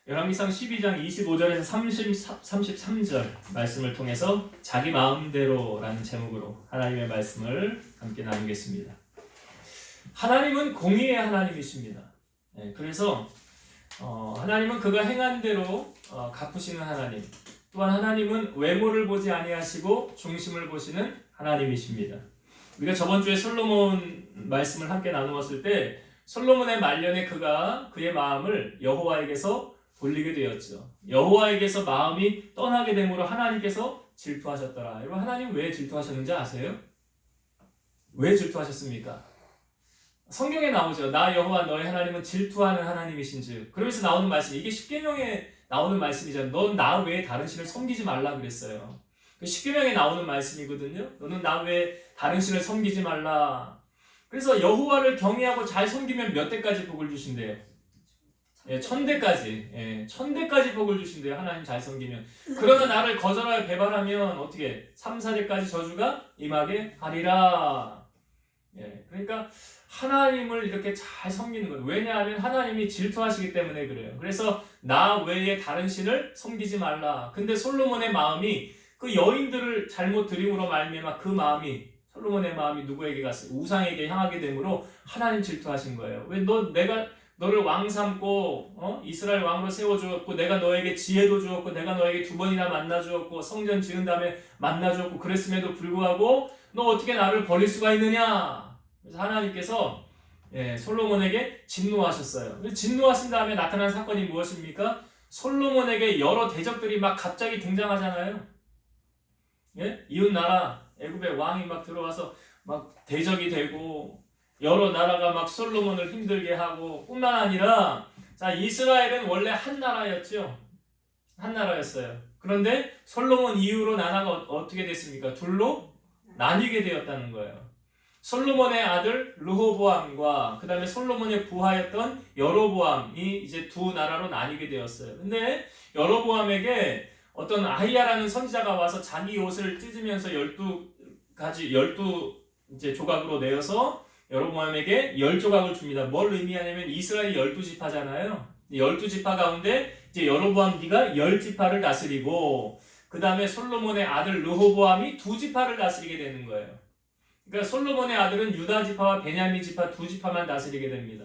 열왕기상 12장 25절에서 33절 말씀을 통해서 자기 마음대로라는 제목으로 하나님의 말씀을 함께 나누겠습니다. 하나님은 공의의 하나님이십니다. 그래서 하나님은 그가 행한 대로 갚으시는 하나님, 또한 하나님은 외모를 보지 아니하시고 중심을 보시는 하나님이십니다. 우리가 저번 주에 솔로몬 말씀을 함께 나누었을 때 솔로몬의 말년에 그가 그의 마음을 여호와에게서 돌리게 되었죠. 여호와에게서 마음이 떠나게 되므로 하나님께서 질투하셨더라. 여러분, 하나님 왜 질투하셨는지 아세요? 왜 질투하셨습니까? 성경에 나오죠. 나 여호와 너의 하나님은 질투하는 하나님이신즉. 그러면서 나오는 말씀, 이게 십계명에 나오는 말씀이잖아요. 넌 나 외에 다른 신을 섬기지 말라 그랬어요. 십계명에 나오는 말씀이거든요. 너는 나 외에 다른 신을 섬기지 말라. 그래서 여호와를 경외하고 잘 섬기면 몇 대까지 복을 주신대요? 1000대까지. 1000대까지 복을 주신대요. 하나님 잘 섬기면. 그러나 나를 거절하여 배반하면 어떻게? 3, 4대까지 저주가 임하게 하리라. 그러니까 하나님을 이렇게 잘 섬기는 거예요. 왜냐하면 하나님이 질투하시기 때문에 그래요. 그래서 나 외에 다른 신을 섬기지 말라. 근데 솔로몬의 마음이 그 여인들을 잘못 드림으로 말미암아 그 마음이, 솔로몬의 마음이 누구에게 갔어요? 우상에게 향하게 되므로 하나님 질투하신 거예요. 왜 내가 너를 왕 삼고 이스라엘 왕으로 세워주었고, 내가 너에게 지혜도 주었고, 내가 너에게 2번이나 만나주었고, 성전 지은 다음에 만나주었고, 그랬음에도 불구하고 너 어떻게 나를 버릴 수가 있느냐? 그래서 하나님께서 솔로몬에게 진노하셨어요. 진노하신 다음에 나타난 사건이 무엇입니까? 솔로몬에게 여러 대적들이 막 갑자기 등장하잖아요. 이웃 나라 애굽의 왕이 막 들어와서 막 대적이 되고, 여러 나라가 막 솔로몬을 힘들게 하고, 뿐만 아니라 자, 이스라엘은 원래 한 나라였죠. 한 나라였어요. 그런데 솔로몬 이후로 나라가 어떻게 됐습니까? 둘로 나뉘게 되었다는 거예요. 솔로몬의 아들 르호보암과 그 다음에 솔로몬의 부하였던 여로보암이 이제 두 나라로 나뉘게 되었어요. 근데 여로보암에게 어떤 아히야라는 선지자가 와서 자기 옷을 찢으면서 12 이제 조각으로 내어서 여로보암에게 10조각을 줍니다. 뭘 의미하냐면 이스라엘이 12지파잖아요. 12지파 가운데 이제 여로보암 네가 10지파를 다스리고, 그 다음에 솔로몬의 아들 르호보암이 2지파를 다스리게 되는 거예요. 그러니까 솔로몬의 아들은 유다 지파와 베냐민 지파 2지파만 다스리게 됩니다.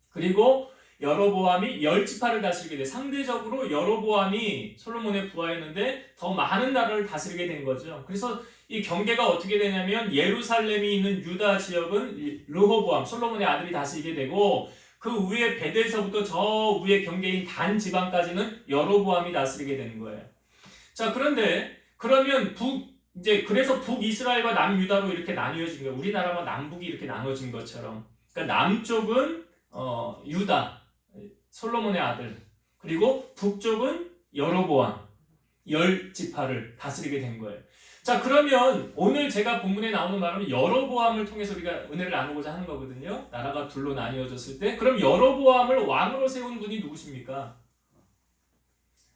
그리고 여로보암이 10지파를 다스리게 돼. 상대적으로 여로보암이 솔로몬의 부하였는데 더 많은 나라를 다스리게 된 거죠. 그래서 이 경계가 어떻게 되냐면 예루살렘이 있는 유다 지역은 르호보암, 솔로몬의 아들이 다스리게 되고, 그 위에 베델서부터 저 위에 경계인 단 지방까지는 여로보암이 다스리게 되는 거예요. 자, 그런데 그러면 그래서 북이스라엘과 남유다로 이렇게 나뉘어진 거예요. 우리나라와 남북이 이렇게 나눠진 것처럼. 그러니까 남쪽은 유다, 솔로몬의 아들, 그리고 북쪽은 여로보암, 10지파를 다스리게 된 거예요. 자, 그러면 오늘 제가 본문에 나오는 말은 여로보암을 통해서 우리가 은혜를 나누고자 하는 거거든요. 나라가 둘로 나뉘어졌을 때. 그럼 여로보암을 왕으로 세운 분이 누구십니까?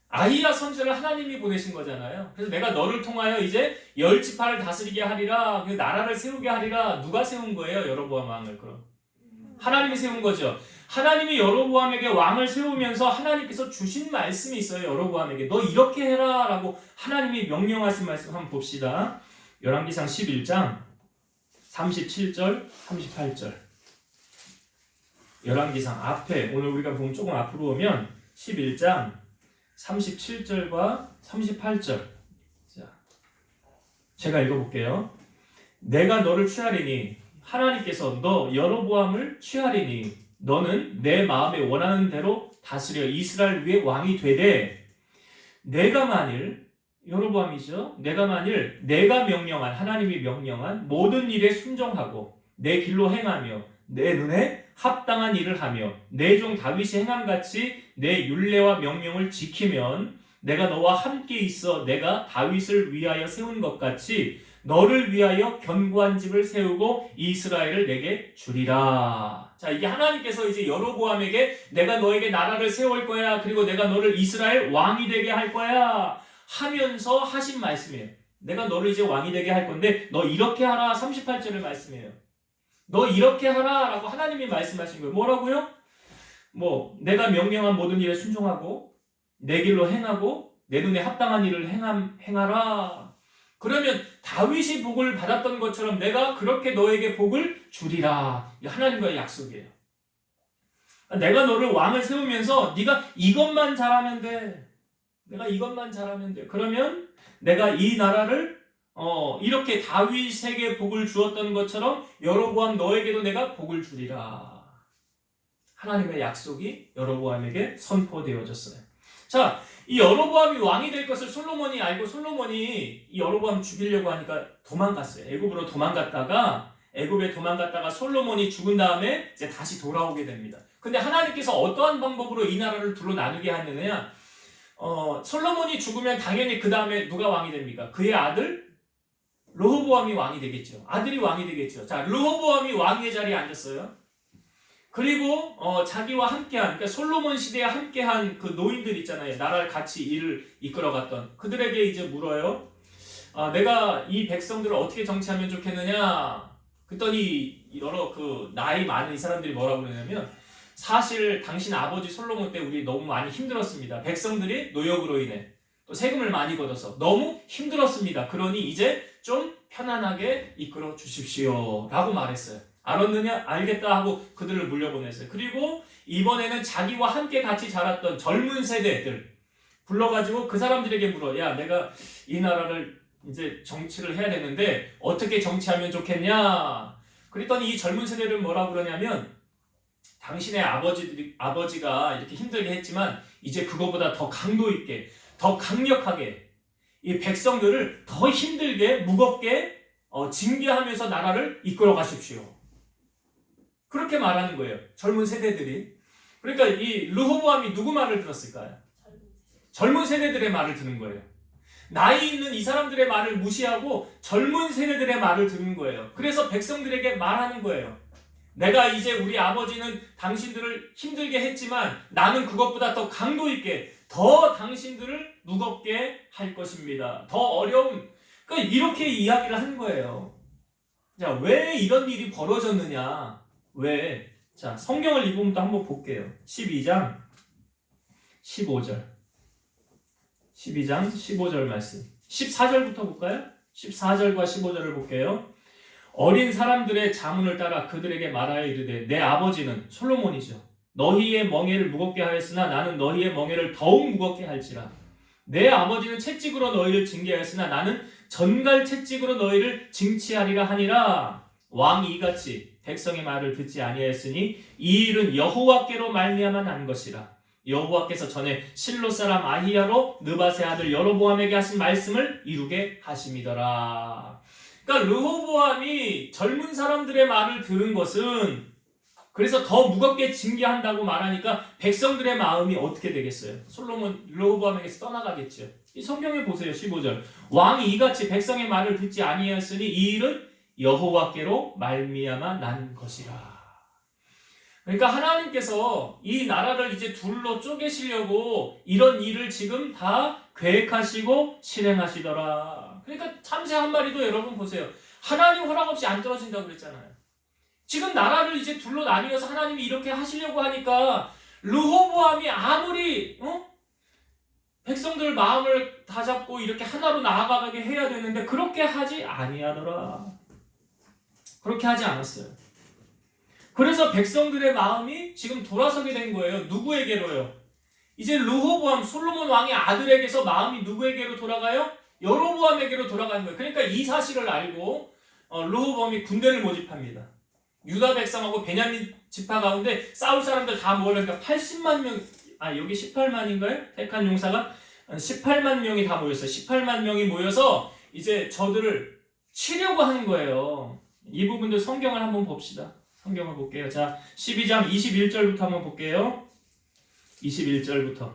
아히야 선지자를 하나님이 보내신 거잖아요. 그래서 내가 너를 통하여 이제 10지파를 다스리게 하리라, 그 나라를 세우게 하리라. 누가 세운 거예요? 여로보암 왕을. 그럼 하나님이 세운 거죠. 하나님이 여로보암에게 왕을 세우면서 하나님께서 주신 말씀이 있어요. 여로보암에게 너 이렇게 해라 라고 하나님이 명령하신 말씀 한번 봅시다. 열왕기상 11장 37절 38절. 열왕기상 앞에, 오늘 우리가 보면 조금 앞으로 오면 11장 37절과 38절. 자, 제가 읽어볼게요. 내가 너를 취하리니, 하나님께서 너 여로보암을 취하리니 너는 내 마음에 원하는 대로 다스려 이스라엘 위에 왕이 되되, 내가 만일, 여로보암이죠. 내가 만일 내가 명령한, 하나님이 명령한 모든 일에 순종하고 내 길로 행하며 내 눈에 합당한 일을 하며 내 종 다윗이 행함같이 내 율례와 명령을 지키면 내가 너와 함께 있어 내가 다윗을 위하여 세운 것 같이 너를 위하여 견고한 집을 세우고 이스라엘을 내게 주리라. 자, 이게 하나님께서 이제 여로보암에게 내가 너에게 나라를 세울 거야, 그리고 내가 너를 이스라엘 왕이 되게 할 거야 하면서 하신 말씀이에요. 내가 너를 이제 왕이 되게 할 건데 너 이렇게 하라. 38절의 말씀이에요. 너 이렇게 하라 라고 하나님이 말씀하신 거예요. 뭐라고요? 뭐 내가 명령한 모든 일에 순종하고 내 길로 행하고 내 눈에 합당한 일을 행하라. 그러면 다윗이 복을 받았던 것처럼 내가 그렇게 너에게 복을 주리라. 하나님과의 약속이에요. 내가 너를 왕을 세우면서 네가 이것만 잘하면 돼. 내가 이것만 잘하면 돼. 그러면 내가 이 나라를 이렇게 다윗에게 복을 주었던 것처럼 여로보암 너에게도 내가 복을 주리라. 하나님의 약속이 여로보암에게 선포되어졌어요. 자, 이 여로보암이 왕이 될 것을 솔로몬이 알고 솔로몬이 이 여로보암 죽이려고 하니까 도망갔어요. 애굽으로 애굽에 도망갔다가 솔로몬이 죽은 다음에 이제 다시 돌아오게 됩니다. 근데 하나님께서 어떠한 방법으로 이 나라를 둘로 나누게 하느냐? 솔로몬이 죽으면 당연히 그 다음에 누가 왕이 됩니까? 그의 아들 르호보암이 왕이 되겠죠. 아들이 왕이 되겠죠. 자, 르호보암이 왕의 자리에 앉았어요. 그리고 자기와 함께한, 그러니까 솔로몬 시대에 함께한 그 노인들 있잖아요. 나라를 같이 일을 이끌어갔던 그들에게 이제 물어요. 내가 이 백성들을 어떻게 정치하면 좋겠느냐? 그랬더니 여러 그 나이 많은 이 사람들이 뭐라고 그러냐면, 사실 당신 아버지 솔로몬 때 우리 너무 많이 힘들었습니다. 백성들이 노역으로 인해 또 세금을 많이 걷어서 너무 힘들었습니다. 그러니 이제 좀 편안하게 이끌어 주십시오 라고 말했어요. 알았느냐? 알겠다 하고 그들을 물려보냈어요. 그리고 이번에는 자기와 함께 같이 자랐던 젊은 세대들 불러가지고 그 사람들에게 물어. 야, 내가 이 나라를 이제 정치를 해야 되는데 어떻게 정치하면 좋겠냐? 그랬더니 이 젊은 세대를 뭐라고 그러냐면, 당신의 아버지가 이렇게 힘들게 했지만 이제 그거보다 더 강도 있게, 더 강력하게 이 백성들을 더 힘들게, 무겁게 징계하면서 나라를 이끌어 가십시오. 그렇게 말하는 거예요. 젊은 세대들이. 그러니까 이 르호보암이 누구 말을 들었을까요? 젊은 세대들의 말을 듣는 거예요. 나이 있는 이 사람들의 말을 무시하고 젊은 세대들의 말을 듣는 거예요. 그래서 백성들에게 말하는 거예요. 내가 이제 우리 아버지는 당신들을 힘들게 했지만 나는 그것보다 더 강도 있게, 더 당신들을 무겁게 할 것입니다. 더 어려운, 그러니까 이렇게 이야기를 한 거예요. 자, 왜 이런 일이 벌어졌느냐? 왜? 자, 성경을 이 부분도 한번 볼게요. 12장 15절. 12장 15절 말씀. 14절부터 볼까요? 14절과 15절을 볼게요. 어린 사람들의 자문을 따라 그들에게 말하여 이르되, 내 아버지는 솔로몬이죠. 너희의 멍에를 무겁게 하였으나 나는 너희의 멍에를 더욱 무겁게 할지라. 내 아버지는 채찍으로 너희를 징계하였으나 나는 전갈 채찍으로 너희를 징치하리라 하니라. 왕이 이같이 백성의 말을 듣지 아니하였으니 이 일은 여호와께로 말미암아 난 것이라. 여호와께서 전에 실로 사람 아히야로 느밧의 아들 여로보암에게 하신 말씀을 이루게 하심이더라. 그러니까 르호보암이 젊은 사람들의 말을 들은 것은, 그래서 더 무겁게 징계한다고 말하니까 백성들의 마음이 어떻게 되겠어요? 솔로몬 르호보암에게서 떠나가겠죠. 이 성경에 보세요. 15절. 왕이 이같이 백성의 말을 듣지 아니하였으니 이 일은 여호와께로 말미암아 난 것이라. 그러니까 하나님께서 이 나라를 이제 둘로 쪼개시려고 이런 일을 지금 다 계획하시고 실행하시더라. 그러니까 참새 한 마리도 여러분 보세요. 하나님 허락 없이 안 떨어진다고 그랬잖아요. 지금 나라를 이제 둘로 나뉘어서 하나님이 이렇게 하시려고 하니까 르호보암이 아무리 백성들 마음을 다잡고 이렇게 하나로 나아가게 해야 되는데 그렇게 하지 아니하더라. 그렇게 하지 않았어요. 그래서 백성들의 마음이 지금 돌아서게 된 거예요. 누구에게로요? 이제 르호보암 솔로몬 왕의 아들에게서 마음이 누구에게로 돌아가요? 여로보암에게로 돌아가는 거예요. 그러니까 이 사실을 알고 르호보암이 군대를 모집합니다. 유다 백성하고 베냐민 지파 가운데 싸울 사람들 다 모으니까 80만 명, 여기 18만인가요? 택한 용사가 18만 명이 다 모였어요. 18만 명이 모여서 이제 저들을 치려고 하는 거예요. 이 부분도 성경을 한번 봅시다. 성경을 볼게요. 자, 12장 21절부터 한번 볼게요. 21절부터.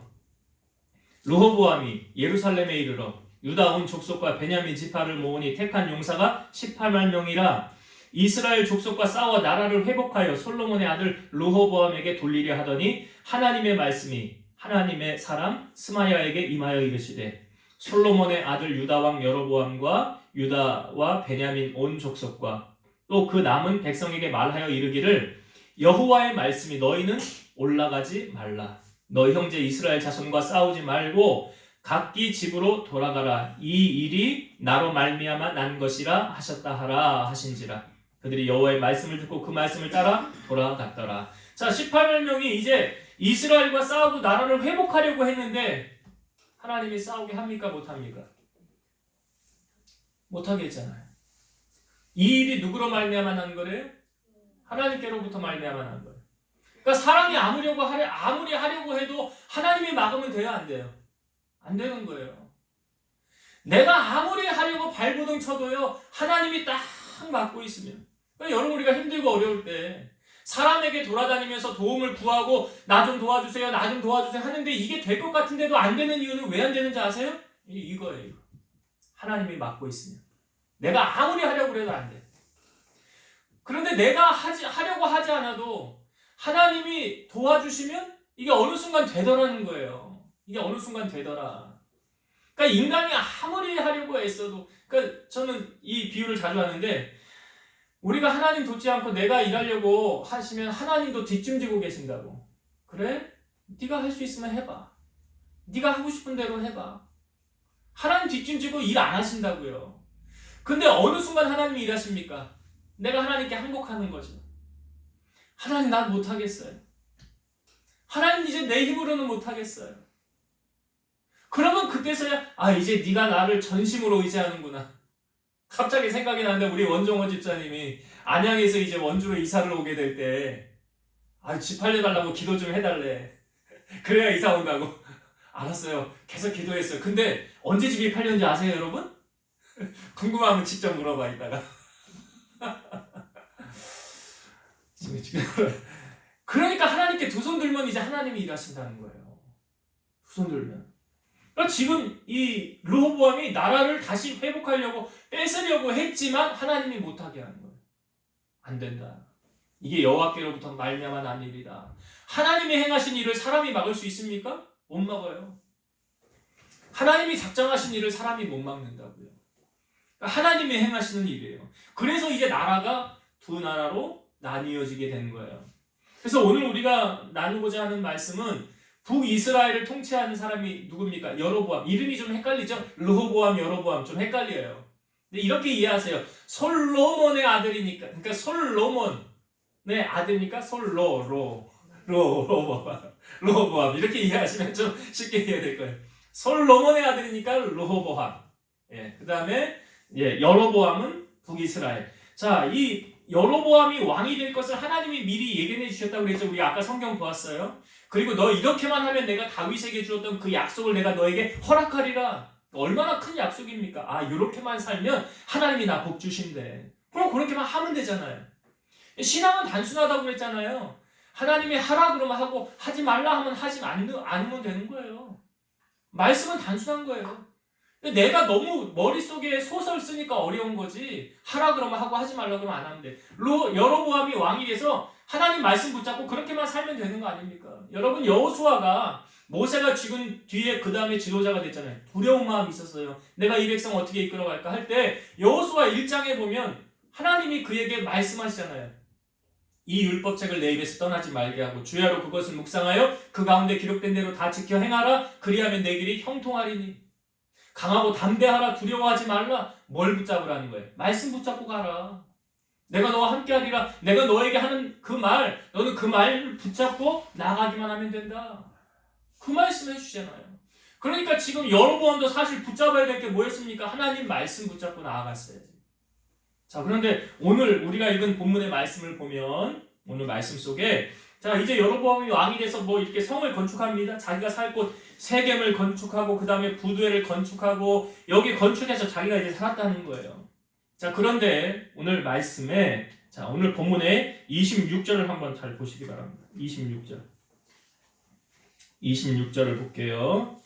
르호보암이 예루살렘에 이르러 유다 온 족속과 베냐민 지파를 모으니 택한 용사가 18만 명이라. 이스라엘 족속과 싸워 나라를 회복하여 솔로몬의 아들 르호보암에게 돌리려 하더니 하나님의 말씀이 하나님의 사람 스마야에게 임하여 이르시되, 솔로몬의 아들 유다 왕 여로보암과 유다와 베냐민 온 족속과 또 그 남은 백성에게 말하여 이르기를, 여호와의 말씀이 너희는 올라가지 말라. 너 형제 이스라엘 자손과 싸우지 말고 각기 집으로 돌아가라. 이 일이 나로 말미암아 난 것이라 하셨다 하라 하신지라. 그들이 여호와의 말씀을 듣고 그 말씀을 따라 돌아갔더라. 자, 18만 명이 이제 이스라엘과 싸우고 나라를 회복하려고 했는데 하나님이 싸우게 합니까? 못합니까? 못하게 했잖아요. 이 일이 누구로 말미암아 난 거래요? 하나님께로부터 말미암아 난 거예요. 그러니까 사람이 아무리 하려고 해도 하나님이 막으면 돼요, 안 돼요? 안 되는 거예요. 내가 아무리 하려고 발버둥 쳐도요, 하나님이 딱 막고 있으면. 그러니까 여러분, 우리가 힘들고 어려울 때 사람에게 돌아다니면서 도움을 구하고 나 좀 도와주세요, 나 좀 도와주세요 하는데 이게 될 것 같은데도 안 되는 이유는 왜 안 되는지 아세요? 이거예요. 하나님이 막고 있으면. 내가 아무리 하려고 해도 안 돼. 그런데 내가 하려고 하지 않아도 하나님이 도와주시면 이게 어느 순간 되더라는 거예요. 이게 어느 순간 되더라. 그러니까 인간이 아무리 하려고 애써도, 그러니까 저는 이 비유를 자주 하는데, 우리가 하나님 돕지 않고 내가 일하려고 하시면 하나님도 뒷짐지고 계신다고. 그래? 네가 할 수 있으면 해봐. 네가 하고 싶은 대로 해봐. 하나님 뒷짐지고 일 안 하신다고요. 근데 어느 순간 하나님이 일하십니까? 내가 하나님께 항복하는 거죠. 하나님, 난 못하겠어요. 하나님, 이제 내 힘으로는 못하겠어요. 그러면 그때서야 이제 네가 나를 전심으로 의지하는구나. 갑자기 생각이 나는데, 우리 원종호 집사님이 안양에서 이제 원주로 이사를 오게 될 때 집 팔려달라고 기도 좀 해달래. 그래야 이사 온다고. 알았어요. 계속 기도했어요. 근데 언제 집이 팔렸는지 아세요, 여러분? 궁금하면 직접 물어봐, 이따가. 그러니까 하나님께 두 손 들면 이제 하나님이 일하신다는 거예요. 두 손 들면. 그러니까 지금 이 르호보암이 나라를 다시 회복하려고 뺏으려고 했지만 하나님이 못하게 하는 거예요. 안 된다. 이게 여호와께로부터 말미암아 난 일이다. 하나님이 행하신 일을 사람이 막을 수 있습니까? 못 막아요. 하나님이 작정하신 일을 사람이 못 막는다고요. 그러니까 하나님이 행하시는 일이에요. 그래서 이제 나라가 두 나라로 나뉘어지게 된 거예요. 그래서 오늘 우리가 나누고자 하는 말씀은 북이스라엘을 통치하는 사람이 누굽니까? 여로보암. 이름이 좀 헷갈리죠? 르호보암, 여로보암 좀 헷갈려요. 근데 이렇게 이해하세요. 솔로몬의 아들이니까, 그러니까 솔로몬의 아들이니까 르호보암 이렇게 이해하시면 좀 쉽게 이해될 거예요. 솔로몬의 아들이니까 르호보암. 그 다음에 여로보암은 북이스라엘. 자, 이 여로보암이 왕이 될 것을 하나님이 미리 예견해 주셨다고 그랬죠. 우리 아까 성경 보았어요. 그리고 너 이렇게만 하면 내가 다윗에게 주었던 그 약속을 내가 너에게 허락하리라. 얼마나 큰 약속입니까? 이렇게만 살면 하나님이 나 복 주신대. 그럼 그렇게만 하면 되잖아요. 신앙은 단순하다고 그랬잖아요. 하나님이 하라 그러면 하고 하지 말라 하면 하지 않으면 되는 거예요. 말씀은 단순한 거예요. 내가 너무 머릿속에 소설 쓰니까 어려운 거지. 하라 그러면 하고 하지 말라 그러면 안 하면 돼. 여로보암이 왕이 돼서 하나님 말씀 붙잡고 그렇게만 살면 되는 거 아닙니까? 여러분, 여호수아가 모세가 죽은 뒤에 그 다음에 지도자가 됐잖아요. 두려운 마음이 있었어요. 내가 이 백성 어떻게 이끌어갈까 할 때 여호수아 1장에 보면 하나님이 그에게 말씀하시잖아요. 이 율법책을 내 입에서 떠나지 말게 하고 주야로 그것을 묵상하여 그 가운데 기록된 대로 다 지켜 행하라. 그리하면 내 길이 형통하리니. 강하고 담대하라. 두려워하지 말라. 뭘 붙잡으라는 거예요? 말씀 붙잡고 가라. 내가 너와 함께하리라. 내가 너에게 하는 그 말, 너는 그 말을 붙잡고 나가기만 하면 된다. 그 말씀 해주잖아요. 그러니까 지금 여로보암도 사실 붙잡아야 될 게 뭐였습니까? 하나님 말씀 붙잡고 나아갔어야지. 자, 그런데 오늘 우리가 읽은 본문의 말씀을 보면, 오늘 말씀 속에 자, 이제 여로보암이 왕이 돼서 이렇게 성을 건축합니다. 자기가 살 곳 세겜을 건축하고 그 다음에 부두회를 건축하고 여기 건축해서 자기가 이제 살았다는 거예요. 자, 그런데 오늘 말씀에 오늘 본문의 26절을 한번 잘 보시기 바랍니다. 26절을 볼게요.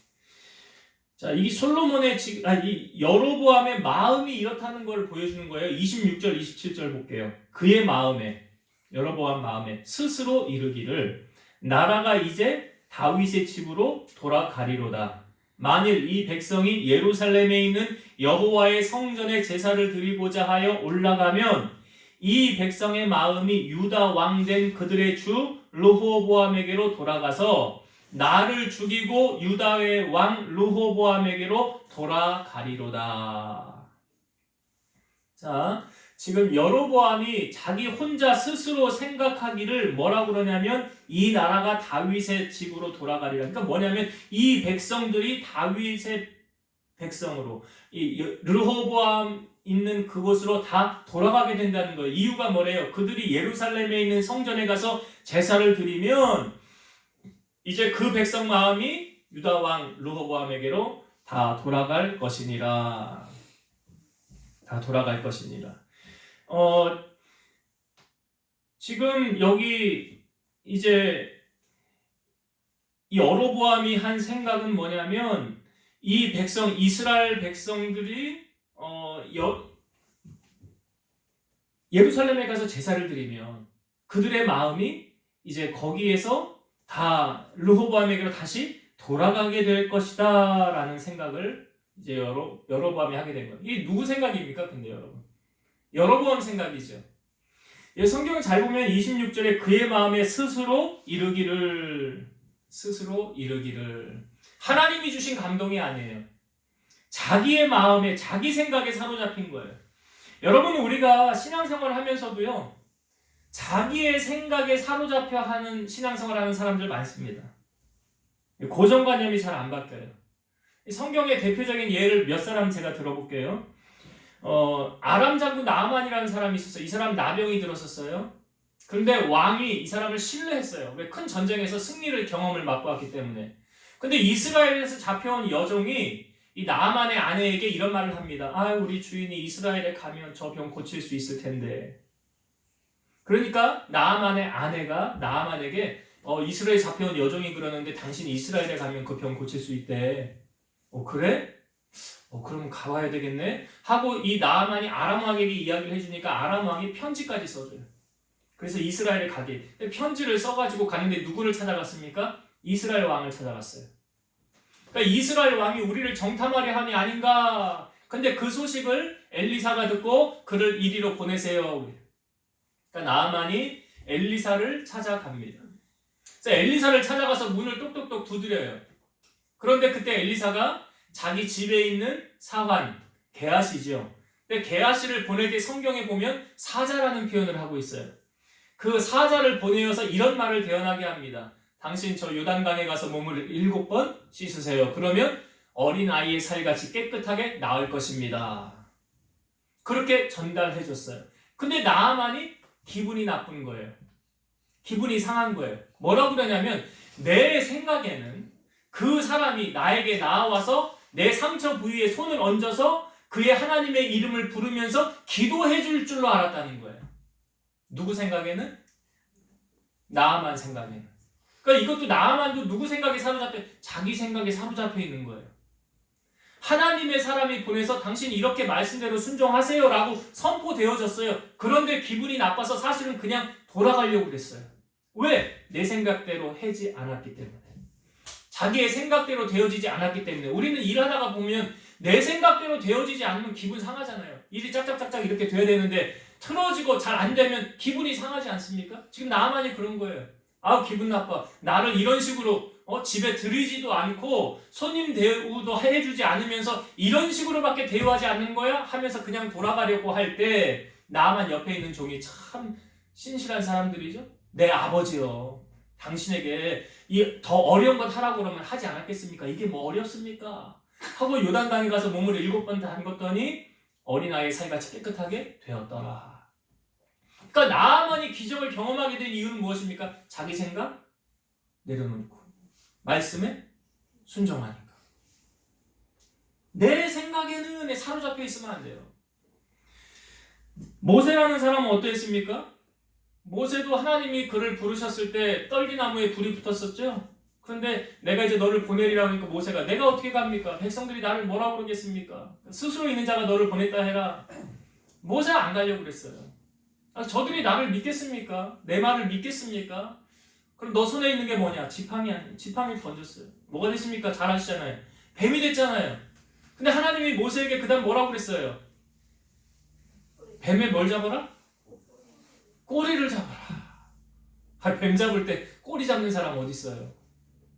자, 이 솔로몬의 이 여로보암의 마음이 이렇다는 걸 보여주는 거예요. 26절, 27절 볼게요. 그의 마음에, 여로보암 마음에 스스로 이르기를 나라가 이제 다윗의 집으로 돌아가리로다. 만일 이 백성이 예루살렘에 있는 여호와의 성전에 제사를 드리고자 하여 올라가면 이 백성의 마음이 유다 왕된 그들의 주 르호보암에게로 돌아가서 나를 죽이고 유다의 왕 르호보암에게로 돌아가리로다. 자, 지금 여로보암이 자기 혼자 스스로 생각하기를 뭐라고 그러냐면 이 나라가 다윗의 집으로 돌아가리라. 그러니까 뭐냐면 이 백성들이 다윗의 백성으로 이 르호보암 있는 그곳으로 다 돌아가게 된다는 거예요. 이유가 뭐래요? 그들이 예루살렘에 있는 성전에 가서 제사를 드리면 이제 그 백성 마음이 유다 왕 르호보암에게로 다 돌아갈 것이니라. 다 돌아갈 것이니라. 지금 여기 이제 이 여로보암이 한 생각은 뭐냐면 이 백성 이스라엘 백성들이 예루살렘에 가서 제사를 드리면 그들의 마음이 이제 거기에서 다 르호보암에게로 다시 돌아가게 될 것이다라는 생각을 이제 여로보암이 하게 된 거예요. 이게 누구 생각입니까? 근데 여러분, 여로보암 생각이죠. 성경을 잘 보면 26절에 그의 마음에 스스로 이르기를 하나님이 주신 감동이 아니에요. 자기의 마음에 자기 생각에 사로잡힌 거예요. 여러분, 우리가 신앙생활을 하면서도요, 자기의 생각에 사로잡혀 하는 신앙생활을 하는 사람들 많습니다. 고정관념이 잘 안 바뀌어요. 성경의 대표적인 예를 몇 사람 제가 들어볼게요. 아람 장군 나아만이라는 사람이 있었어요. 이 사람 나병이 들었었어요. 그런데 왕이 이 사람을 신뢰했어요. 왜? 큰 전쟁에서 승리를 경험을 맛보았기 때문에. 근데 이스라엘에서 잡혀온 여종이 이 나아만의 아내에게 이런 말을 합니다. 우리 주인이 이스라엘에 가면 저 병 고칠 수 있을 텐데. 그러니까 나아만의 아내가 나아만에게 이스라엘에 잡혀온 여종이 그러는데 당신이 이스라엘에 가면 그 병 고칠 수 있대. 그래? 그럼 가봐야 되겠네? 하고 이 나아만이 아람 왕에게 이야기를 해주니까 아람 왕이 편지까지 써줘요. 그래서 이스라엘에 가게. 편지를 써가지고 가는데 누구를 찾아갔습니까? 이스라엘 왕을 찾아갔어요. 그러니까 이스라엘 왕이 우리를 정탐하려 함이 아닌가. 근데 그 소식을 엘리사가 듣고 그를 이리로 보내세요. 그러니까 나아만이 엘리사를 찾아갑니다. 그래서 엘리사를 찾아가서 문을 똑똑똑 두드려요. 그런데 그때 엘리사가 자기 집에 있는 사환, 게하시죠. 근데 게하시를 보낼 때 성경에 보면 사자라는 표현을 하고 있어요. 그 사자를 보내어서 이런 말을 대언하게 합니다. 당신 저 요단강에 가서 몸을 7번 씻으세요. 그러면 어린아이의 살같이 깨끗하게 나을 것입니다. 그렇게 전달해 줬어요. 근데 나아만이 기분이 나쁜 거예요. 기분이 상한 거예요. 뭐라고 그러냐면 내 생각에는 그 사람이 나에게 나와서 내 상처 부위에 손을 얹어서 그의 하나님의 이름을 부르면서 기도해 줄 줄로 알았다는 거예요. 누구 생각에는? 나아만 생각에는. 그러니까 이것도 나아만도 누구 생각에 사로잡혀? 자기 생각에 사로잡혀 있는 거예요. 하나님의 사람이 보내서 당신이 이렇게 말씀대로 순종하세요 라고 선포되어졌어요. 그런데 기분이 나빠서 사실은 그냥 돌아가려고 그랬어요. 왜? 내 생각대로 하지 않았기 때문에. 자기의 생각대로 되어지지 않았기 때문에. 우리는 일하다가 보면 내 생각대로 되어지지 않으면 기분 상하잖아요. 일이 짝짝짝짝 이렇게 돼야 되는데 틀어지고 잘 안 되면 기분이 상하지 않습니까? 지금 나만이 그런 거예요. 기분 나빠. 나를 이런 식으로 집에 들이지도 않고 손님 대우도 해주지 않으면서 이런 식으로밖에 대우하지 않는 거야? 하면서 그냥 돌아가려고 할 때 나만 옆에 있는 종이 참 신실한 사람들이죠. 내 아버지요. 당신에게 이 더 어려운 것 하라고 그러면 하지 않았겠습니까? 이게 뭐 어렵습니까? 하고 요단강에 가서 몸을 7번 담궜더니 어린아이의 살같이 깨끗하게 되었더라. 그러니까 나아만이 기적을 경험하게 된 이유는 무엇입니까? 자기 생각 내려놓고 말씀에 순종하니까. 내 생각에는 사로잡혀 있으면 안 돼요. 모세라는 사람은 어떠했습니까? 모세도 하나님이 그를 부르셨을 때 떨기나무에 불이 붙었었죠. 그런데 내가 이제 너를 보내리라고 하니까 모세가 내가 어떻게 갑니까? 백성들이 나를 뭐라고 그러겠습니까? 스스로 있는 자가 너를 보냈다 해라. 모세가 안 가려고 그랬어요. 저들이 나를 믿겠습니까? 내 말을 믿겠습니까? 그럼 너 손에 있는 게 뭐냐? 지팡이 아니에요. 지팡이 던졌어요. 뭐가 됐습니까? 잘 아시잖아요. 뱀이 됐잖아요. 근데 하나님이 모세에게 그 다음 뭐라고 그랬어요? 뱀에 뭘 잡아라? 꼬리를 잡아라. 뱀 잡을 때 꼬리 잡는 사람 어디 있어요?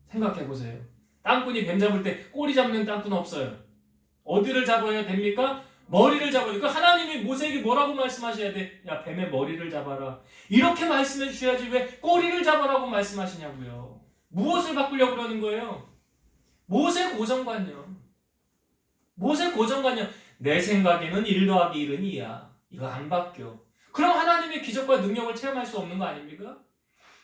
생각해 보세요. 땅꾼이 뱀 잡을 때 꼬리 잡는 땅꾼 없어요. 어디를 잡아야 됩니까? 머리를 잡아야 돼. 그 하나님이 모세에게 뭐라고 말씀하셔야 돼? 야, 뱀의 머리를 잡아라. 이렇게 말씀해 주셔야지 왜 꼬리를 잡아라고 말씀하시냐고요. 무엇을 바꾸려고 그러는 거예요? 모세 고정관념. 모세 고정관념. 내 생각에는 1 더하기 1은 2야. 이거 안 바뀌어. 그럼 하나님의 기적과 능력을 체험할 수 없는 거 아닙니까?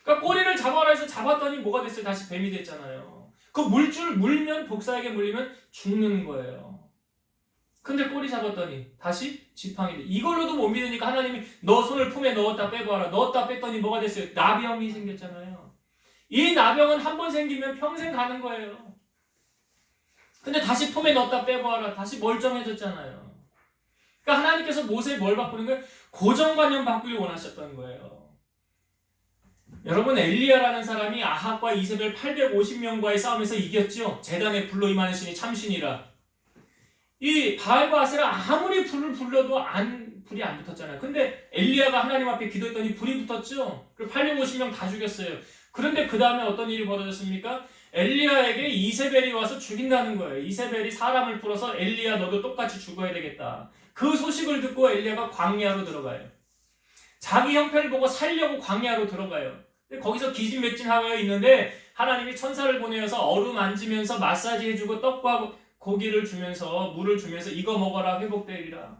그러니까 꼬리를 잡아라 해서 잡았더니 뭐가 됐어요? 다시 뱀이 됐잖아요. 그 물줄 물면 독사에게 물리면 죽는 거예요. 근데 꼬리 잡았더니 다시 지팡이 돼. 이걸로도 못 믿으니까 하나님이 너 손을 품에 넣었다 빼고 하라. 넣었다 뺐더니 뭐가 됐어요? 나병이 생겼잖아요. 이 나병은 한 번 생기면 평생 가는 거예요. 근데 다시 품에 넣었다 빼고 하라. 다시 멀쩡해졌잖아요. 그러니까 하나님께서 모세에 뭘 바꾸는 거예요? 고정관념 바꾸길 원하셨던 거예요. 여러분, 엘리야라는 사람이 아합과 이세벨 850명과의 싸움에서 이겼죠. 제단에 불로 임하는 신이 참신이라. 이 바알과 아세라 아무리 불을 불러도 불이 안 붙었잖아요. 근데 엘리야가 하나님 앞에 기도했더니 불이 붙었죠. 그리고 850명 다 죽였어요. 그런데 그 다음에 어떤 일이 벌어졌습니까? 엘리야에게 이세벨이 와서 죽인다는 거예요. 이세벨이 사람을 풀어서 엘리야 너도 똑같이 죽어야 되겠다. 그 소식을 듣고 엘리야가 광야로 들어가요. 자기 형편을 보고 살려고 광야로 들어가요. 근데 거기서 기진맥진하여 있는데 하나님이 천사를 보내어서 어루만지면서 마사지 해주고 떡과 고기를 주면서 물을 주면서 이거 먹어라 회복되리라.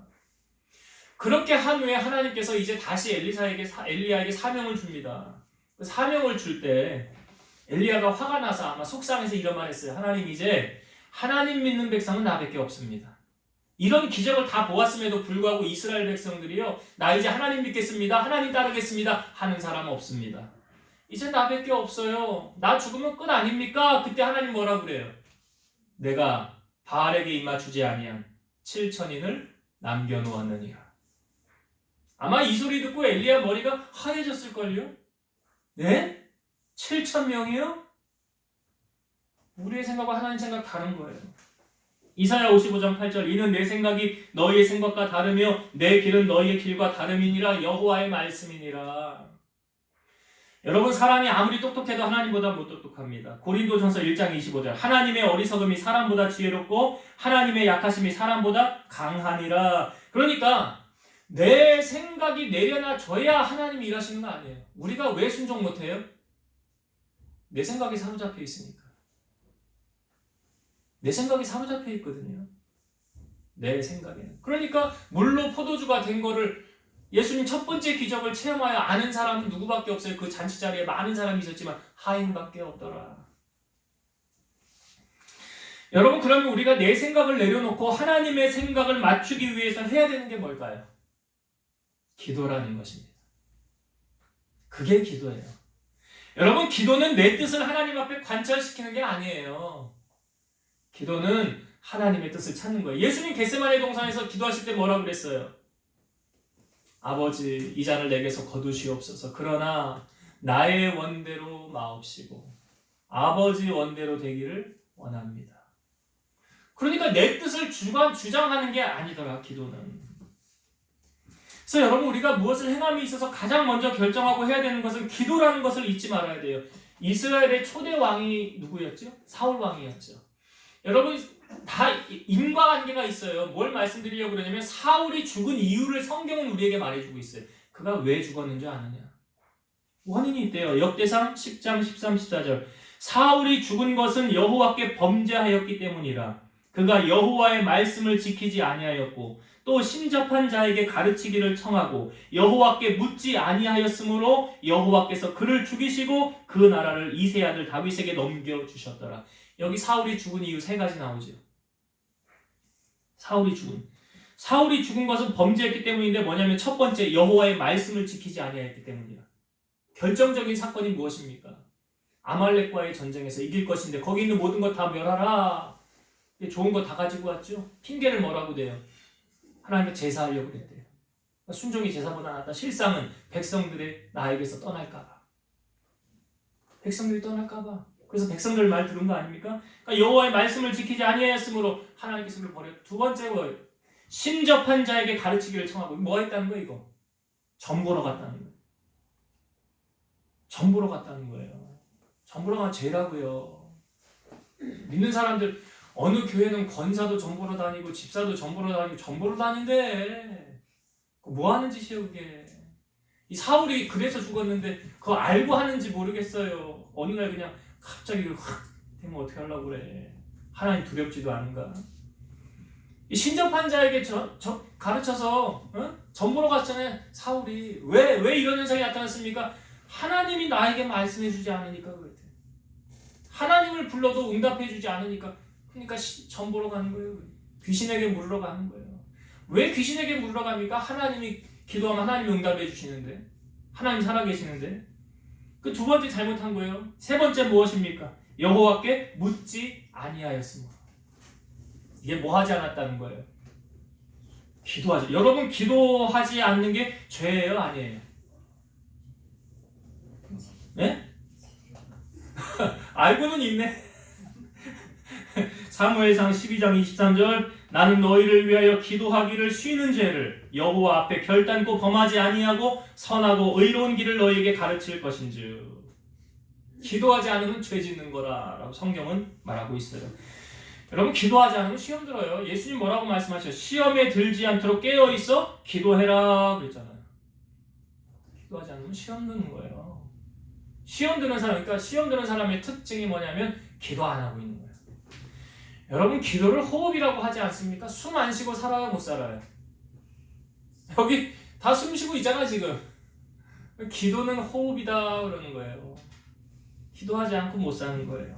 그렇게 한 후에 하나님께서 이제 다시 엘리야에게 사명을 줍니다. 그 사명을 줄 때 엘리야가 화가 나서 아마 속상해서 이런 말 했어요. 하나님, 이제 하나님 믿는 백성은 나밖에 없습니다. 이런 기적을 다 보았음에도 불구하고 이스라엘 백성들이요, 나 이제 하나님 믿겠습니다, 하나님 따르겠습니다 하는 사람은 없습니다. 이제 나밖에 없어요. 나 죽으면 끝 아닙니까? 그때 하나님 뭐라 그래요? 내가 바알에게 입맞추지 아니한 7천인을 남겨놓았느니라. 아마 이 소리 듣고 엘리야 머리가 하얘졌을걸요? 네? 7,000명이요? 우리의 생각과 하나님 생각 다른 거예요. 이사야 55장 8절, 이는 내 생각이 너희의 생각과 다르며 내 길은 너희의 길과 다름이니라. 여호와의 말씀이니라. 여러분, 사람이 아무리 똑똑해도 하나님보다 못 똑똑합니다. 고린도전서 1장 25절, 하나님의 어리석음이 사람보다 지혜롭고 하나님의 약하심이 사람보다 강하니라. 그러니까 내 생각이 내려놔져야 하나님이 일하시는 거 아니에요. 우리가 왜 순종 못해요? 내 생각이 사로잡혀 있으니까. 내 생각이 사로잡혀 있거든요. 내 생각에는. 그러니까 물로 포도주가 된 거를 예수님 첫 번째 기적을 체험하여 아는 사람은 누구밖에 없어요. 그 잔치 자리에 많은 사람이 있었지만 하인밖에 없더라. 여러분, 그러면 우리가 내 생각을 내려놓고 하나님의 생각을 맞추기 위해서 해야 되는 게 뭘까요? 기도라는 것입니다. 그게 기도예요. 여러분, 기도는 내 뜻을 하나님 앞에 관철시키는 게 아니에요. 기도는 하나님의 뜻을 찾는 거예요. 예수님 겟세마네 동산에서 기도하실 때 뭐라고 그랬어요? 아버지, 이 잔을 내게서 거두시옵소서. 그러나 나의 원대로 마옵시고 아버지 원대로 되기를 원합니다. 그러니까 내 뜻을 주장하는 게 아니더라, 기도는. 그래서 여러분, 우리가 무엇을 행함에 있어서 가장 먼저 결정하고 해야 되는 것은 기도라는 것을 잊지 말아야 돼요. 이스라엘의 초대 왕이 누구였죠? 사울 왕이었죠. 여러분, 다 인과관계가 있어요. 뭘 말씀드리려고 그러냐면 사울이 죽은 이유를 성경은 우리에게 말해주고 있어요. 그가 왜 죽었는지 아느냐? 원인이 있대요. 역대상 10장 13, 14절, 사울이 죽은 것은 여호와께 범죄하였기 때문이라. 그가 여호와의 말씀을 지키지 아니하였고 또 신접한 자에게 가르치기를 청하고 여호와께 묻지 아니하였으므로 여호와께서 그를 죽이시고 그 나라를 이세 아들 다윗에게 넘겨주셨더라. 여기 사울이 죽은 이유 3가지 나오죠. 사울이 죽은 것은 범죄했기 때문인데 뭐냐면 첫 번째, 여호와의 말씀을 지키지 아니하였기 때문이다. 결정적인 사건이 무엇입니까? 아말렉과의 전쟁에서 이길 것인데 거기 있는 모든 것 다 멸하라. 좋은 거 다 가지고 왔죠. 핑계를 뭐라고 대요? 하나님께 제사하려고 그랬대요. 순종이 제사보다 낫다. 실상은 백성들의 나에게서 떠날까봐. 백성들이 떠날까봐. 그래서 백성들 말 들은 거 아닙니까? 그러니까 여호와의 말씀을 지키지 아니하였으므로 하나님께서 그를 버렸고, 두 번째 뭐예요? 신접한 자에게 가르치기를 청하고. 뭐 했다는 거예요, 이거? 점 보러 갔다는 거예요. 전 보러 갔다는 거예요. 전 보러 간 죄라고요. 믿는 사람들 어느 교회는 권사도 전 보러 다니고 집사도 전 보러 다니고 전 보러 다닌대. 뭐 하는 짓이에요 그게. 이 사울이 그래서 죽었는데 그거 알고 하는지 모르겠어요. 어느 날 그냥 갑자기 확 되면 어떻게 하려고 그래. 하나님 두렵지도 않은가. 이 신접한 자에게 가르쳐서 전 보러 갔잖아요. 사울이 왜 이런 현상이 나타났습니까? 하나님이 나에게 말씀해 주지 않으니까 그랬대. 하나님을 불러도 응답해 주지 않으니까. 그러니까 전 보러 가는 거예요. 귀신에게 물으러 가는 거예요. 왜 귀신에게 물으러 갑니까? 하나님이 기도하면 하나님이 응답해 주시는데, 하나님 살아계시는데. 그 두 번째 잘못한 거예요. 세 번째 무엇입니까? 여호와께 묻지 아니하였으므로. 이게 뭐 하지 않았다는 거예요? 기도하지. 여러분 기도하지 않는 게 죄예요, 아니에요? 네? 알고는 있네. 사무엘상 12장 23절 나는 너희를 위하여 기도하기를 쉬는 죄를 여호와 앞에 결단코 범하지 아니하고 선하고 의로운 길을 너희에게 가르칠 것인즉. 기도하지 않으면 죄 짓는 거라라고 성경은 말하고 있어요. 여러분 기도하지 않으면 시험 들어요. 예수님 뭐라고 말씀하셔요? 시험에 들지 않도록 깨어 있어 기도해라 그랬잖아요. 기도하지 않으면 시험 드는 거예요. 시험 드는 사람, 그러니까 시험 드는 사람의 특징이 뭐냐면 기도 안 하고 있는 거예요. 여러분 기도를 호흡이라고 하지 않습니까? 숨 안 쉬고 살아요, 못 살아요? 여기 다 숨 쉬고 있잖아 지금. 기도는 호흡이다 그러는 거예요. 기도하지 않고 못 사는 거예요.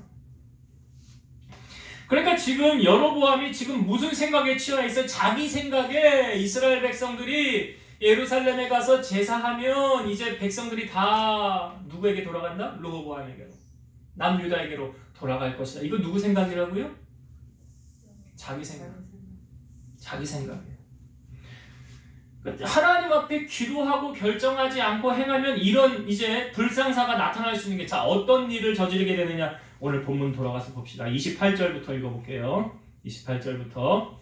그러니까 지금 여로보암이 지금 무슨 생각에 취해 있어요? 자기 생각에 이스라엘 백성들이 예루살렘에 가서 제사하면 이제 백성들이 다 누구에게 돌아간다? 르호보암에게로, 남유다에게로 돌아갈 것이다. 이거 누구 생각이라고요? 자기 생각. 자기 생각이에요. 하나님 앞에 기도하고 결정하지 않고 행하면 이런 이제 불상사가 나타날 수 있는 게, 자 어떤 일을 저지르게 되느냐, 오늘 본문 돌아가서 봅시다. 28절부터 읽어볼게요. 28절부터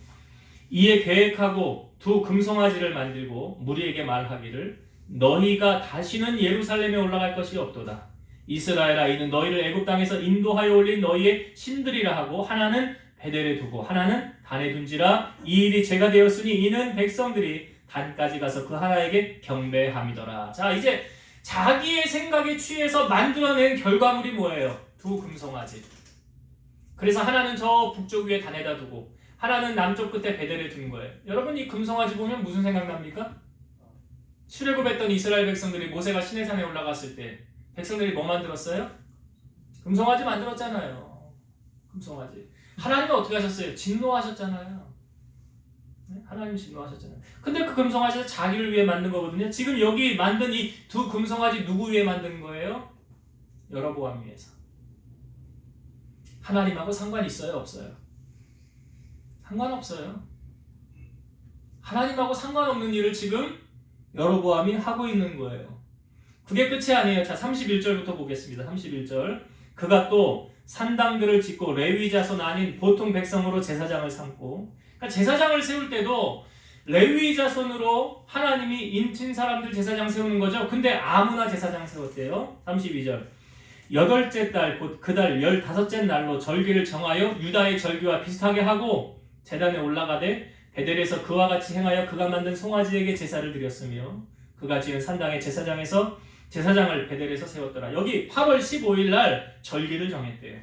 이에 계획하고 두 금송아지를 만들고 무리에게 말하기를 너희가 다시는 예루살렘에 올라갈 것이 없도다. 이스라엘아 이는 너희를 애굽 땅에서 인도하여 올린 너희의 신들이라 하고 하나는 베델에 두고 하나는 단에 둔지라. 이 일이 죄가 되었으니 이는 백성들이 단까지 가서 그 하나에게 경배함이더라. 자 이제 자기의 생각에 취해서 만들어낸 결과물이 뭐예요? 두 금송아지. 그래서 하나는 저 북쪽 위에 단에다 두고 하나는 남쪽 끝에 베델에 둔 거예요. 여러분 이 금송아지 보면 무슨 생각납니까? 출애굽했던 이스라엘 백성들이 모세가 시내산에 올라갔을 때 백성들이 뭐 만들었어요? 금송아지 만들었잖아요. 금송아지. 하나님은 어떻게 하셨어요? 진노하셨잖아요. 하나님 진노하셨잖아요. 근데 그 금송아지는 자기를 위해 만든 거거든요. 지금 여기 만든 이 두 금송아지 누구 위해 만든 거예요? 여로보암 위해서. 하나님하고 상관 있어요? 없어요? 상관없어요. 하나님하고 상관없는 일을 지금 여로보암이 하고 있는 거예요. 그게 끝이 아니에요. 자 31절부터 보겠습니다. 31절 그가 또 산당들을 짓고 레위 자손 아닌 보통 백성으로 제사장을 삼고, 그러니까 제사장을 세울 때도 레위 자손으로 하나님이 인친 사람들 제사장 세우는 거죠. 근데 아무나 제사장 세웠대요. 32절 여덟째 달 곧 그 달 15째 날로 절기를 정하여 유다의 절기와 비슷하게 하고 제단에 올라가되 베델에서 그와 같이 행하여 그가 만든 송아지에게 제사를 드렸으며 그가 지은 산당의 제사장에서 제사장을 베델에서 세웠더라. 여기 8월 15일 날 절기를 정했대요.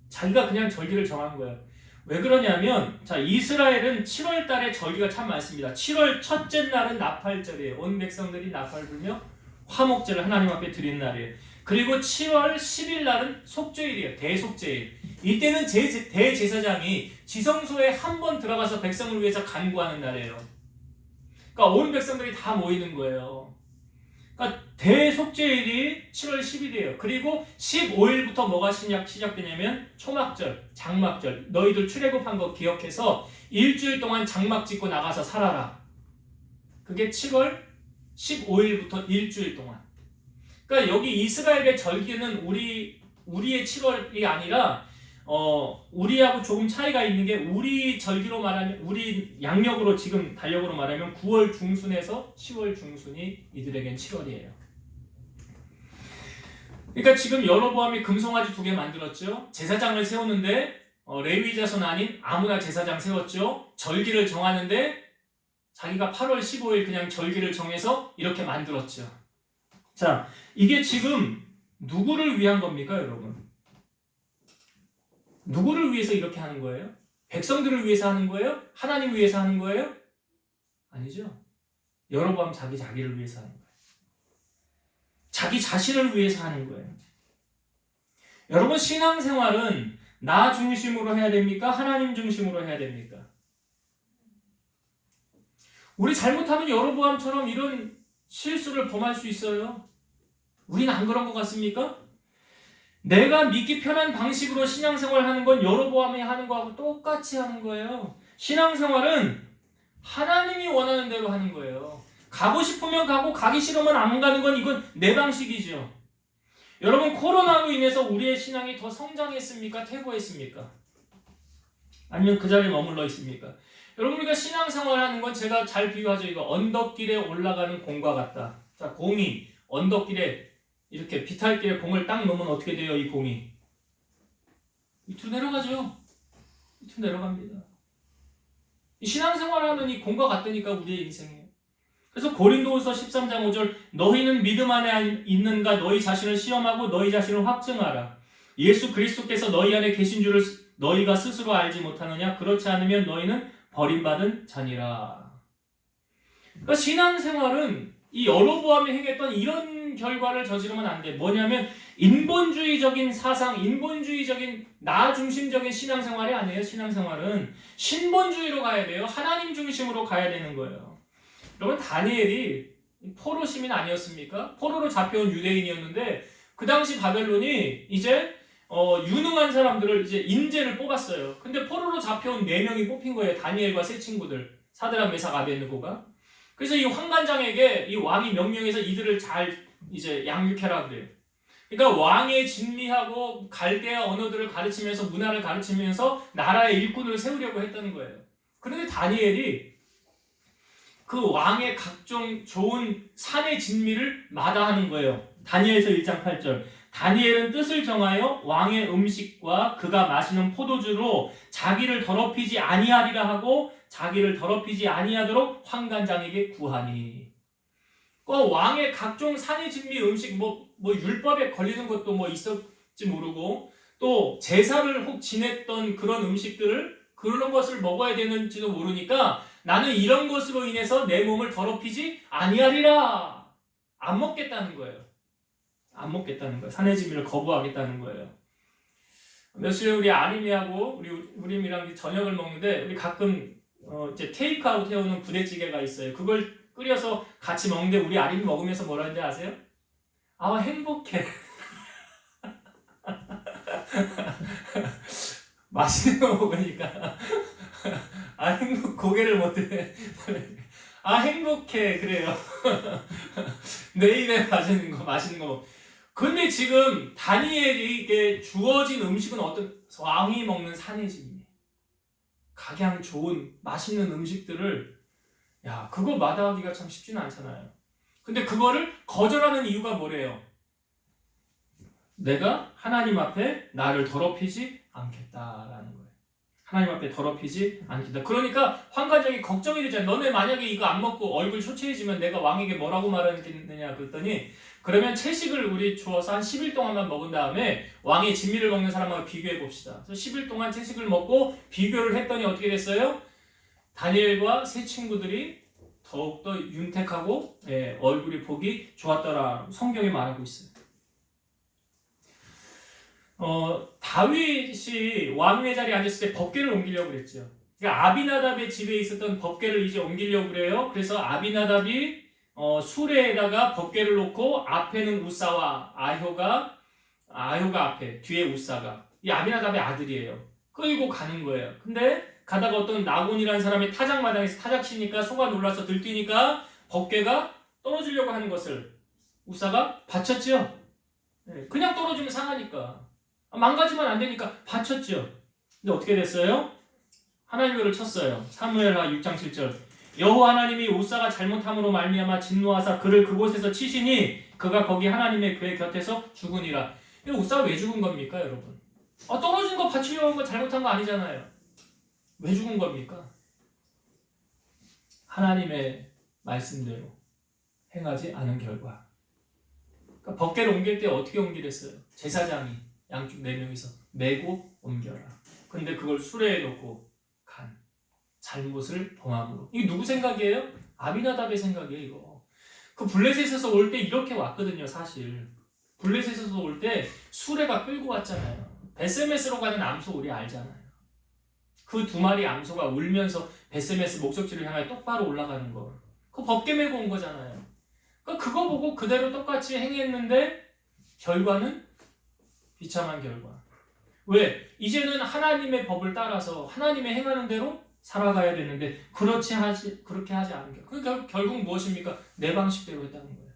자기가 그냥 절기를 정한 거예요. 왜 그러냐면 자 이스라엘은 7월 달에 절기가 참 많습니다. 7월 첫째 날은 나팔절이에요. 온 백성들이 나팔 불며 화목제를 하나님 앞에 드리는 날이에요. 그리고 7월 10일 날은 속죄일이에요. 대속죄일. 이때는 대제사장이 지성소에 한 번 들어가서 백성을 위해서 간구하는 날이에요. 그러니까 온 백성들이 다 모이는 거예요. 그러니까 대속죄일이 7월 10일이에요. 그리고 15일부터 뭐가 시작되냐면 초막절, 장막절. 너희들 출애굽한 거 기억해서 일주일 동안 장막 짓고 나가서 살아라. 그게 7월 15일부터 일주일 동안. 그러니까 여기 이스라엘의 절기는 우리의 7월이 아니라 우리하고 조금 차이가 있는 게, 우리 절기로 말하면, 우리 양력으로 지금 달력으로 말하면 9월 중순에서 10월 중순이 이들에겐 7월이에요. 그러니까 지금 여로보암이 금송아지 2개 만들었죠. 제사장을 세우는데 레위 자손 아닌 아무나 제사장 세웠죠. 절기를 정하는데 자기가 8월 15일 그냥 절기를 정해서 이렇게 만들었죠. 자, 이게 지금 누구를 위한 겁니까, 여러분? 누구를 위해서 이렇게 하는 거예요? 백성들을 위해서 하는 거예요? 하나님을 위해서 하는 거예요? 아니죠. 여로보암 자기를 위해서 하는 거예요. 자기 자신을 위해서 하는 거예요. 여러분, 신앙생활은 나 중심으로 해야 됩니까? 하나님 중심으로 해야 됩니까? 우리 잘못하면 여로보암처럼 이런 실수를 범할 수 있어요. 우리는 안 그런 것 같습니까? 내가 믿기 편한 방식으로 신앙생활을 하는 건 여로보암이 하는 거하고 똑같이 하는 거예요. 신앙생활은 하나님이 원하는 대로 하는 거예요. 가고 싶으면 가고 가기 싫으면 안 가는 건 이건 내 방식이죠. 여러분, 코로나로 인해서 우리의 신앙이 더 성장했습니까? 퇴보했습니까? 아니면 그 자리에 머물러 있습니까? 여러분, 우리가 신앙생활하는 건 제가 잘 비유하죠. 이거 언덕길에 올라가는 공과 같다. 자, 공이 언덕길에 이렇게 비탈길에 공을 딱 놓으면 어떻게 돼요? 이 공이 밑으로 내려가죠. 밑으로 내려갑니다. 이 신앙생활하는 이 공과 같다니까 우리의 인생이에요. 그래서 고린도후서 13장 5절 너희는 믿음 안에 있는가 너희 자신을 시험하고 너희 자신을 확증하라. 예수 그리스도께서 너희 안에 계신 줄을 너희가 스스로 알지 못하느냐? 그렇지 않으면 너희는 버림받은 자니라. 그러니까 신앙생활은 이 여로보암이 행했던 이런 결과를 저지르면 안 돼. 뭐냐면 인본주의적인 사상, 인본주의적인 나 중심적인 신앙생활이 아니에요. 신앙생활은 신본주의로 가야 돼요. 하나님 중심으로 가야 되는 거예요. 여러분, 다니엘이 포로 시민 아니었습니까? 포로로 잡혀온 유대인이었는데 그 당시 바벨론이 이제 유능한 사람들을 이제 인재를 뽑았어요. 근데 포로로 잡혀온 4명이 뽑힌 거예요. 다니엘과 세 친구들. 사드락, 메삭, 아벳느고가. 그래서 이 환관장에게 이 왕이 명령해서 이들을 잘 이제 양육해라 그래요. 그러니까 왕의 진미하고 갈대아 언어들을 가르치면서 문화를 가르치면서 나라의 일꾼을 세우려고 했다는 거예요. 그런데 다니엘이 그 왕의 각종 좋은 산의 진미를 마다하는 거예요. 다니엘서 1장 8절. 다니엘은 뜻을 정하여 왕의 음식과 그가 마시는 포도주로 자기를 더럽히지 아니하리라 하고 자기를 더럽히지 아니하도록 환관장에게 구하니. 왕의 각종 산의 진미 음식 뭐 율법에 걸리는 것도 뭐 있었지 모르고 또 제사를 혹 지냈던 그런 음식들을 그런 것을 먹어야 되는지도 모르니까 나는 이런 것으로 인해서 내 몸을 더럽히지 아니하리라. 안 먹겠다는 거예요. 안 먹겠다는 거예요. 산의 진미를 거부하겠다는 거예요. 며칠 우리 아림이하고 우리랑 저녁을 먹는데 우리 가끔 이제 테이크아웃 해오는 부대찌개가 있어요. 그걸 끓여서 같이 먹는데 우리 아림이 먹으면서 뭐라 하는지 아세요? 아, 행복해. 맛있는 거 먹으니까 고개를 못해. 아, 행복해. 그래요. 내 입에 맛있는 거. 근데 지금 다니엘에게 주어진 음식은 어떤 왕이 먹는 산의 진미, 각양 좋은 맛있는 음식들을 그거 마다하기가 참 쉽지는 않잖아요. 근데 그거를 거절하는 이유가 뭐래요? 내가 하나님 앞에 나를 더럽히지 않겠다라는 거예요. 하나님 앞에 더럽히지 않겠다. 그러니까 환관장이 걱정이 되잖아요. 너네 만약에 이거 안 먹고 얼굴 초췌해지면 내가 왕에게 뭐라고 말하겠느냐 그랬더니 그러면 채식을 우리 주어서 한 10일 동안만 먹은 다음에 왕의 진미를 먹는 사람하고 비교해 봅시다. 그래서 10일 동안 채식을 먹고 비교를 했더니 어떻게 됐어요? 다니엘과 세 친구들이 더욱더 윤택하고 얼굴이 보기 좋았더라. 성경에 말하고 있어요. 다윗이 왕의 자리에 앉았을 때 법궤를 옮기려고 그랬죠. 그러니까 아비나답의 집에 있었던 법궤를 이제 옮기려고 그래요. 그래서 아비나답이 수레에다가 법궤를 놓고 앞에는 우사와 아효가 앞에, 뒤에 우사가. 이 아비나답의 아들이에요. 끌고 가는 거예요. 근데 가다가 어떤 나곤이라는 사람이 타작마당에서 타작 치니까 속아 놀라서 들뛰니까 법궤가 떨어지려고 하는 것을 우사가 받쳤죠. 그냥 떨어지면 상하니까. 망가지면 안 되니까 받쳤죠. 근데 어떻게 됐어요? 하나님을 쳤어요. 사무엘하 6장 7절. 여호와 하나님이 우사가 잘못함으로 말미암아 진노하사 그를 그곳에서 치시니 그가 거기 하나님의 교회 곁에서 죽으니라. 이 우사가 왜 죽은 겁니까, 여러분? 떨어진 거 받치려고 한 거 잘못한 거 아니잖아요. 왜 죽은 겁니까? 하나님의 말씀대로 행하지 않은 결과. 그러니까 법궤를 옮길 때 어떻게 옮기랬어요? 제사장이 양쪽 4명이서 메고 옮겨라. 근데 그걸 수레에 놓고 간. 잘못을 범함으로. 이게 누구 생각이에요? 아비나답의 생각이에요, 이거. 그 블레셋에서 올 때 이렇게 왔거든요, 사실. 블레셋에서 올 때 수레가 끌고 왔잖아요. 베세메스로 가는 암소 우리 알잖아요. 그 2마리 암소가 울면서 베세메스 목적지를 향해 똑바로 올라가는 거. 그거 법궤 메고 온 거잖아요. 그거 보고 그대로 똑같이 행했는데 결과는 비참한 결과. 왜? 이제는 하나님의 법을 따라서 하나님의 행하는 대로 살아가야 되는데 그렇게 하지 않은 결과. 그러니까 결국 무엇입니까? 내 방식대로 했다는 거예요.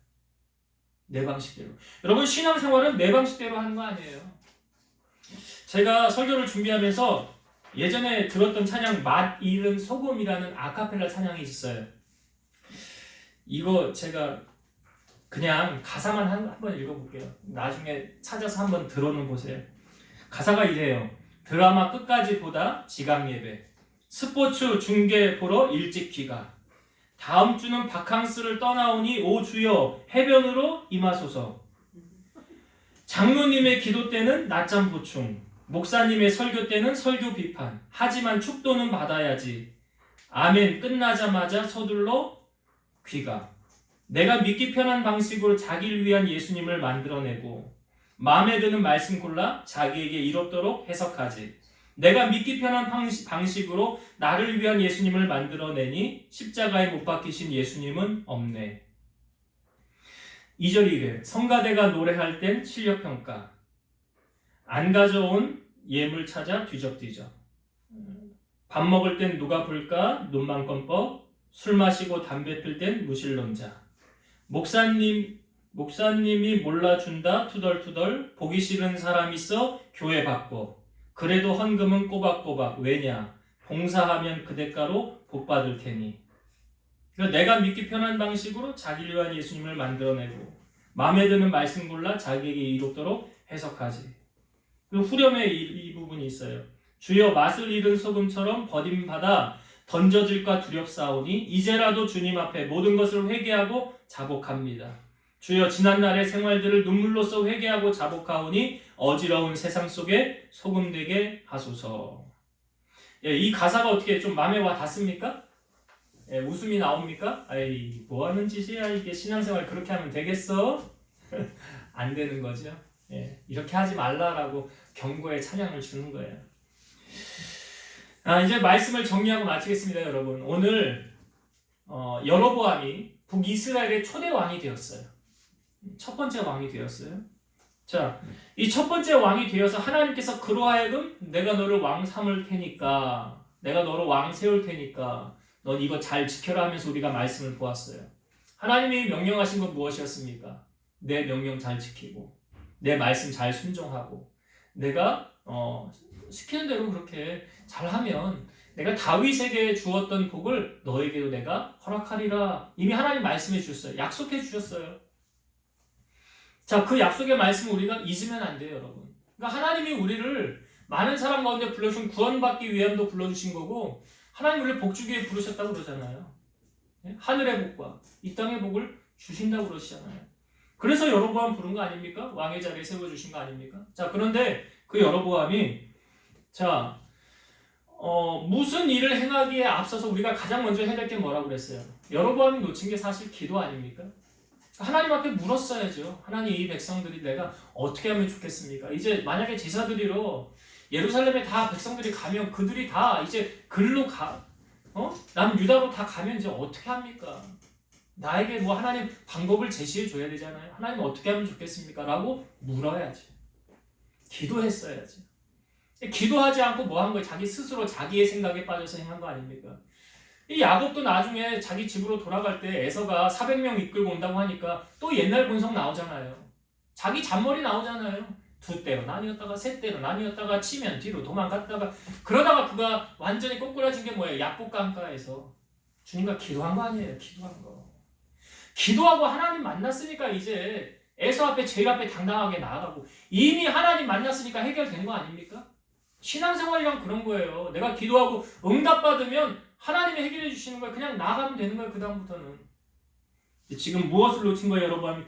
내 방식대로. 여러분 신앙생활은 내 방식대로 하는 거 아니에요. 제가 설교를 준비하면서 예전에 들었던 찬양 맛 잃은 소금이라는 아카펠라 찬양이 있었어요. 이거 제가 그냥 가사만 한번 읽어볼게요. 나중에 찾아서 한번 들어는 보세요. 가사가 이래요. 드라마 끝까지 보다 지각 예배, 스포츠 중계 보러 일찍 귀가, 다음 주는 바캉스를 떠나오니 오 주여 해변으로 임하소서. 장로님의 기도 때는 낮잠 보충, 목사님의 설교 때는 설교 비판, 하지만 축도는 받아야지. 아멘 끝나자마자 서둘러 귀가. 내가 믿기 편한 방식으로 자기를 위한 예수님을 만들어내고 마음에 드는 말씀 골라 자기에게 이롭도록 해석하지. 내가 믿기 편한 방식으로 나를 위한 예수님을 만들어내니 십자가에 못 박히신 예수님은 없네. 2절이 이래요. 성가대가 노래할 땐 실력평가, 안 가져온 예물 찾아 뒤적뒤적, 밥 먹을 땐 누가 볼까 논만권법, 술 마시고 담배 필 땐 무신론자, 목사님이 몰라준다 투덜투덜, 보기 싫은 사람 있어 교회 바꿔, 그래도 헌금은 꼬박꼬박. 왜냐? 봉사하면 그 대가로 복 받을 테니. 그러니까 내가 믿기 편한 방식으로 자기를 위한 예수님을 만들어내고 마음에 드는 말씀 골라 자기에게 이롭도록 해석하지. 그리고 후렴에 이 부분이 있어요. 주여 맛을 잃은 소금처럼 버림받아 던져질까 두렵사오니 이제라도 주님 앞에 모든 것을 회개하고 자복합니다. 주여 지난날의 생활들을 눈물로써 회개하고 자복하오니 어지러운 세상 속에 소금되게 하소서. 이 가사가 어떻게 좀 마음에 와 닿습니까? 웃음이 나옵니까? 아이 뭐하는 짓이야 이게, 신앙생활 그렇게 하면 되겠어? 안 되는 거죠. 이렇게 하지 말라라고 경고의 찬양을 주는 거예요. 이제 말씀을 정리하고 마치겠습니다, 여러분. 오늘 여로보암이 북이스라엘의 초대 왕이 되었어요. 첫 번째 왕이 되었어요. 자, 이 첫 번째 왕이 되어서 하나님께서 그로 하여금 내가 너를 왕 삼을 테니까, 내가 너를 왕 세울 테니까 넌 이거 잘 지켜라 하면서 우리가 말씀을 보았어요. 하나님이 명령하신 건 무엇이었습니까? 내 명령 잘 지키고 내 말씀 잘 순종하고 내가 시키는 대로 그렇게 잘하면 내가 다윗에게 주었던 복을 너에게도 내가 허락하리라. 이미 하나님 말씀해 주셨어요. 약속해 주셨어요. 자, 그 약속의 말씀을 우리가 잊으면 안 돼요, 여러분. 그러니까 하나님이 우리를 많은 사람 가운데 불러주신 구원받기 위함도 불러주신 거고, 하나님 우리를 복주기 위해 부르셨다고 그러잖아요. 하늘의 복과 이 땅의 복을 주신다고 그러시잖아요. 그래서 여로보암 부른 거 아닙니까? 왕의 자리에 세워주신 거 아닙니까? 자, 그런데 그 여로보암이 무슨 일을 행하기에 앞서서 우리가 가장 먼저 해야 될 게 뭐라고 그랬어요? 여로보암이 놓친 게 사실 기도 아닙니까? 하나님 앞에 물었어야죠. 하나님, 이 백성들이 내가 어떻게 하면 좋겠습니까? 이제 만약에 제사 드리러 예루살렘에 다 백성들이 가면 그들이 다 이제 글로 남유다로 다 가면 이제 어떻게 합니까? 나에게 뭐 하나님 방법을 제시해 줘야 되잖아요. 하나님 어떻게 하면 좋겠습니까? 라고 물어야지. 기도했어야지. 기도하지 않고 뭐 한 거예요? 자기 스스로 자기의 생각에 빠져서 행한 거 아닙니까? 이 야곱도 나중에 자기 집으로 돌아갈 때 에서가 400명 이끌고 온다고 하니까 또 옛날 본성 나오잖아요. 자기 잔머리 나오잖아요. 2대로 나뉘었다가 3대로 나뉘었다가 치면 뒤로 도망갔다가, 그러다가 그가 완전히 꼬꾸라진 게 뭐예요? 약복강가에서 주님과 기도한 거 아니에요? 기도한 거. 기도하고 하나님 만났으니까 이제 에서 앞에 제일 앞에 당당하게 나아가고 이미 하나님 만났으니까 해결된 거 아닙니까? 신앙생활이란 그런 거예요. 내가 기도하고 응답받으면 하나님이 해결해 주시는 거예요. 그냥 나가면 되는 거예요. 그 다음부터는. 지금 무엇을 놓친 거예요, 여러분?